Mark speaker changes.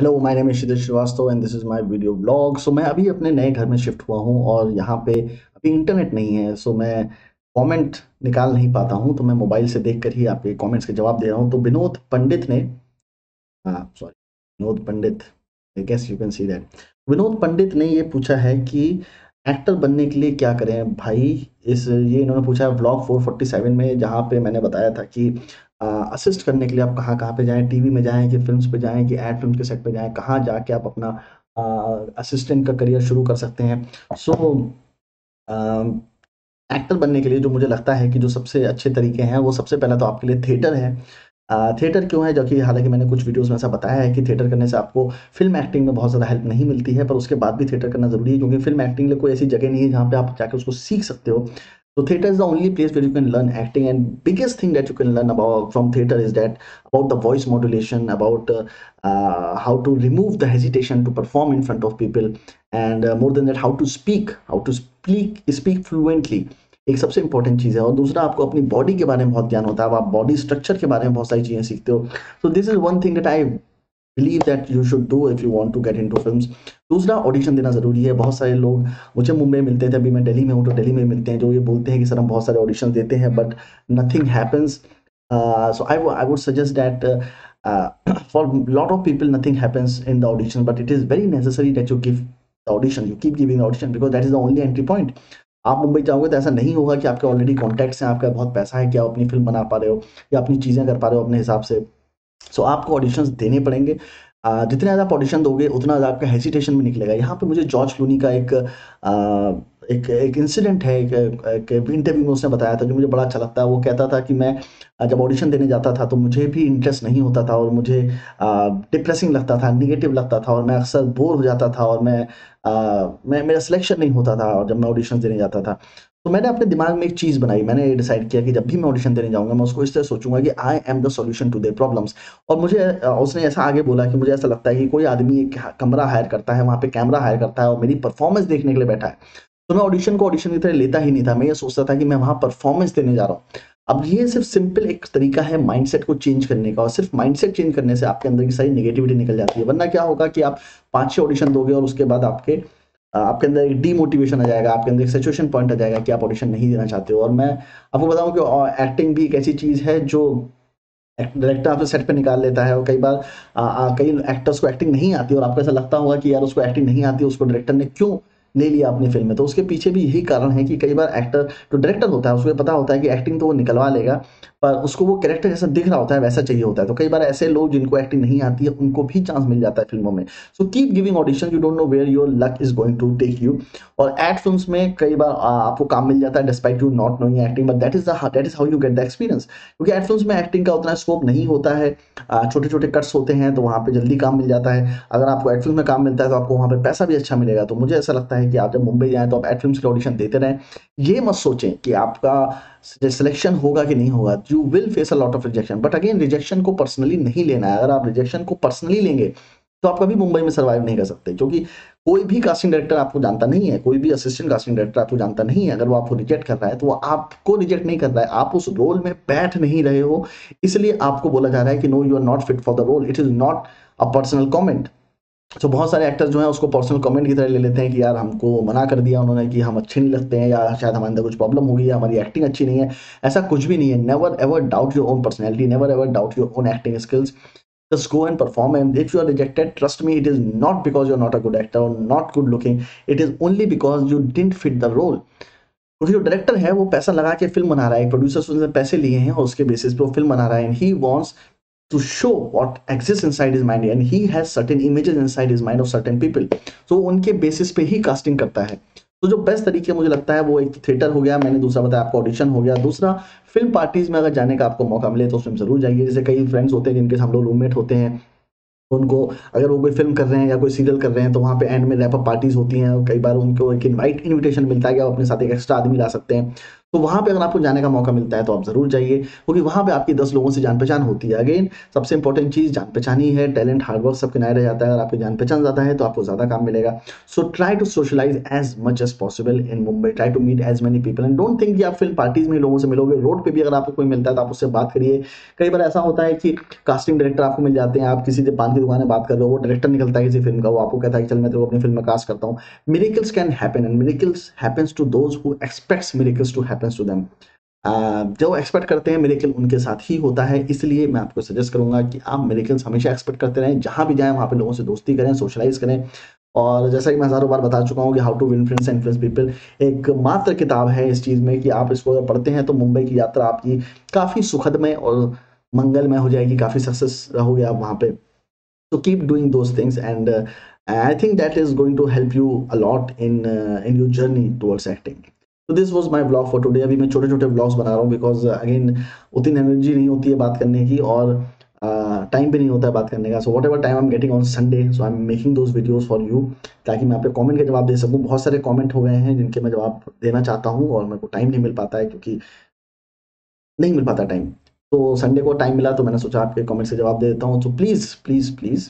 Speaker 1: Hello, my name is Kshitij Srivastava and this is my video blog. So मैं अभी अपने नए घर में शिफ्ट हुआ हूँ और यहाँ पे अभी इंटरनेट नहीं है। सो मैं कमेंट निकाल नहीं पाता हूँ, तो मैं मोबाइल से देख कर ही आपके कमेंट्स के जवाब दे रहा हूँ। तो विनोद पंडित ने, हाँ sorry, Vinod Pandit, I guess you can see that. Vinod Pandit ने ये पूछा है कि एक्टर बनने के लिए क्या करें भाई। ये इन्होंने पूछा है व्लॉग 447 में, जहाँ पे मैंने बताया था कि असिस्ट करने के लिए आप कहाँ कहाँ पे जाएं, टीवी में जाएं कि फिल्म्स पे जाएं कि एड फिल्म के सेट पे जाएं, कहाँ जाके आप अपना असिस्टेंट का करियर शुरू कर सकते हैं। सो एक्टर बनने के लिए जो मुझे लगता है कि जो सबसे अच्छे तरीके हैं, वो सबसे पहला तो आपके लिए थिएटर है। थिएटर क्यों है, जो कि हालाँकि मैंने कुछ वीडियोज़ में ऐसा बताया है कि थिएटर करने से आपको फ़िल्म एक्टिंग में बहुत ज़्यादा हेल्प नहीं मिलती है, पर उसके बाद भी थिएटर करना ज़रूरी है, क्योंकि फ़िल्म एक्टिंग के लिए कोई ऐसी जगह नहीं है जहाँ पे आप जाके उसको सीख सकते हो। So theater is the only place where you can learn acting, and biggest thing that you can learn about from theater is that about the voice modulation, about how to remove the hesitation to perform in front of people, and more than that, how to speak fluently। एक सबसे important चीज़ है। और दूसरा, आपको अपनी body के बारे में बहुत ज्ञान होता है, आप बॉडी स्ट्रक्चर के बारे में बहुत सारी चीज़ें सीखते हो। तो this is one thing that I believe that you should do if you want to get into films. दूसरा, ऑडिशन देना ज़रूरी है। बहुत सारे लोग मुझे मुंबई मिलते थे, अभी मैं दिल्ली में हूँ, तो दिल्ली में मिलते हैं, जो ये बोलते हैं कि सर हम बहुत सारे ऑडिशन देते हैं but nothing happens. So I would suggest that for lot of people nothing happens in the audition, but it is very necessary that you give the audition, you keep giving audition, because that is the only entry point. आप मुंबई जाओगे तो ऐसा नहीं होगा कि आपके already contacts हैं, आपका बहुत पैसा है कि आप अपनी फिल्म बना पा रहे हो या अपनी चीज़ें कर पा रहे हो अपने हिसाब से। सो आपको ऑडिशंस देने पड़ेंगे। जितने ज़्यादा आप ऑडिशन दोगे उतना ज़्यादा आपका हेसिटेशन भी निकलेगा। यहाँ पे मुझे जॉर्ज क्लूनी का एक इंसिडेंट है, एक इंटरव्यू में उसने बताया था जो मुझे बड़ा अच्छा लगता है। वो कहता था कि मैं जब ऑडिशन देने जाता था तो मुझे भी इंटरेस्ट नहीं होता था और मुझे डिप्रेसिंग लगता था, नेगेटिव लगता था और मैं अक्सर बोर हो जाता था और मैं मेरा सिलेक्शन नहीं होता था जब मैं ऑडिशन देने जाता था। तो मैंने अपने दिमाग में एक चीज़ बनाई, मैंने ये डिसाइड किया कि जब भी मैं ऑडिशन देने जाऊँगा मैं उसको इस तरह सोचूँगा कि I am the solution to their problems. और मुझे उसने ऐसा आगे बोला कि मुझे ऐसा लगता है कि कोई आदमी एक कमरा हायर करता है, वहाँ पे कैमरा हायर करता है और मेरी परफॉर्मेंस देखने के लिए बैठा है। तो मैं ऑडिशन को ऑडिशन की तरह लेता ही नहीं था। मैं ये सोचता था कि मैं वहाँ परफॉर्मेंस देने जा रहा हूँ। अब ये सिर्फ सिंपल एक तरीका है माइंडसेट को चेंज करने का, और सिर्फ माइंडसेट चेंज करने से आपके अंदर की सारी नेगेटिविटी निकल जाती है। वरना क्या होगा कि आप 5-6 ऑडिशन दोगे और उसके बाद आपके अंदर एक डीमोटिवेशन आ जाएगा, आपके अंदर एक सिचुएशन पॉइंट आ जाएगा कि आप ऑडिशन नहीं देना चाहते हो। और मैं आपको बताऊँ कि एक्टिंग भी एक ऐसी चीज़ है जो डायरेक्टर आपसे सेट पे निकाल लेता है। और कई बार कई एक्टर्स को एक्टिंग नहीं आती और आपको ऐसा लगता होगा कि यार उसको एक्टिंग नहीं आती, उसको डायरेक्टर ने क्यों ले लिया अपनी फिल्म में। तो उसके पीछे भी यही कारण है कि कई बार एक्टर जो डायरेक्टर होता है उसको ये पता होता है कि एक्टिंग तो वो निकलवा लेगा, पर उसको वो कैरेक्टर जैसा दिख रहा होता है वैसा चाहिए होता है। तो कई बार ऐसे लोग जिनको एक्टिंग नहीं आती है उनको भी चांस मिल जाता है फिल्मों में। So keep giving audition, you don't know where your luck is going to take you. और एड फिल्म्स में कई बार आपको काम मिल जाता है despite you not knowing acting, but that is how you get the experience. क्योंकि एड फिल्म्स में एक्टिंग का उतना स्कोप नहीं होता है, छोटे छोटे कट्स होते हैं, तो वहाँ पे जल्दी काम मिल जाता है। अगर आपको एड फिल्म में काम मिलता है तो आपको वहाँ पे पैसा भी अच्छा मिलेगा। तो मुझे ऐसा लगता है कि आप जब मुंबई जाएँ तो आप एड फिल्म्स के ऑडिशन देते रहें। ये मत सोचें कि आपका सिलेक्शन होगा कि नहीं होगा। You will face a lot of rejection, but again rejection को पर्सनली नहीं लेना है। अगर आप रिजेक्शन को पर्सनली लेंगे तो आप कभी मुंबई में सर्वाइव नहीं कर सकते, क्योंकि कोई भी कास्टिंग डायरेक्टर आपको जानता नहीं है, कोई भी असिस्टेंट कास्टिंग डायरेक्टर आपको जानता नहीं है। अगर वो आपको रिजेक्ट कर रहा है तो वो आपको रिजेक्ट नहीं कर रहा है, आप उस रोल में बैठ नहीं रहे हो, इसलिए आपको बोला जा रहा है कि no you are not fit for the role. It is not a personal comment. तो बहुत सारे एक्टर्स जो हैं उसको पर्सनल कमेंट की तरह ले लेते हैं कि यार हमको मना कर दिया उन्होंने कि हम अच्छे नहीं लगते हैं, या शायद हमारे अंदर कुछ प्रॉब्लम होगी या हमारी एक्टिंग अच्छी नहीं है। ऐसा कुछ भी नहीं है। Never ever doubt your own personality, never ever doubt your own acting skills. Just go and perform, and if you are rejected, trust me, it is not because you're not a good actor or not good looking, it is only because you didn't fit the role। क्योंकि जो director है वो पैसा लगा के film बना रहा है, प्रोड्यूसर से पैसे लिए हैं और उसके बेसिस पे वो फिल्म बना रहा है, and he wants to show what exists inside his mind, and he has certain images inside his mind of certain people। तो उनके बेसिस पे ही कास्टिंग करता है। तो जो बेस्ट तरीके मुझे लगता है वो एक थिएटर हो गया, मैंने दूसरा बताया आपको ऑडिशन हो गया। दूसरा, फिल्म पार्टीज में अगर जाने का आपको मौका मिले तो उसमें जरूर जाइए। जैसे कई फ्रेंड्स होते हैं जिनके हम लोग रूममेट होते हैं, उनको अगर वो कोई फ़िल्म कर रहे हैं या कोई सीरियल कर रहे हैं तो वहाँ पे एंड में रैप अप पार्टीज़ होती हैं, और कई बार उनको एक इनविटेशन मिलता है कि आप अपने साथ एक एक्स्ट्रा आदमी ला सकते हैं। तो वहाँ पे अगर आपको जाने का मौका मिलता है तो आप ज़रूर जाइए, क्योंकि वहाँ पे आपकी 10 लोगों से जान-पहचान होती है। अगेन सबसे इम्पोर्टेंट चीज़ जान-पहचान ही है, टैलेंट, हार्ड वर्क सब किनारे रह जाता है। अगर आपकी जान-पहचान ज़्यादा है तो आपको ज़्यादा काम मिलेगा। So try to socialize as much as possible in Mumbai, try to meet as many people and don't think कि आप फिल्म पार्टीज़ में ही लोगों से मिलोगे। रोड पे भी अगर आपको कोई मिलता है तो आप उससे बात करिए। कई बार ऐसा होता है कि कास्टिंग डायरेक्टर आपको मिल जाते हैं, आप किसी पान की दुकान में बात कर रहे हो, वो डायरेक्टर निकलता है किसी फिल्म का, वो आपको कहता है कि चल मैं तेरे को अपनी फिल्म में कास्ट करता हूँ। Miracles can happen and miracles happens to those who expects miracles to happens to them. जो एक्सपेक्ट करते हैं मिरेकल उनके साथ ही होता है, इसलिए मैं आपको सजेस्ट करूंगा कि आप मिरेकल्स हमेशा एक्सपेक्ट करते रहें, जहां भी जाएं वहां पे लोगों से दोस्ती करें, सोशलाइज करें। और जैसा कि मैं हज़ारों बार बता चुका हूँ कि how to win friends and influence people एक मात्र किताब है इस चीज़ में कि आप इसको अगर पढ़ते हैं तो मुंबई की यात्रा आपकी काफ़ी सुखदमय और मंगलमय हो जाएगी, काफ़ी सक्सेस रहोगे आप वहाँ पे। So keep doing those things and I think that is going to help you a lot in your journey towards acting. So this was my vlog for today. अभी मैं छोटे छोटे vlogs बना रहा हूँ because again उतनी energy नहीं होती है बात करने की और टाइम भी नहीं होता है बात करने का. So whatever time I'm getting on Sunday, so I'm making those videos for you ताकि मैं आप पे कमेंट के जवाब दे सकूँ. बहुत सारे कमेंट हो गए हैं जिनके मैं जवाब देना चाहता हूँ और मेरे को टाइम नहीं मिल पाता है क्योंकि नहीं मिल पाता टाइम. तो संडे को टाइम मिला तो मैंने सोचा आपके कमेंट से जवाब दे देता हूँ. तो प्लीज़ प्लीज़ प्लीज़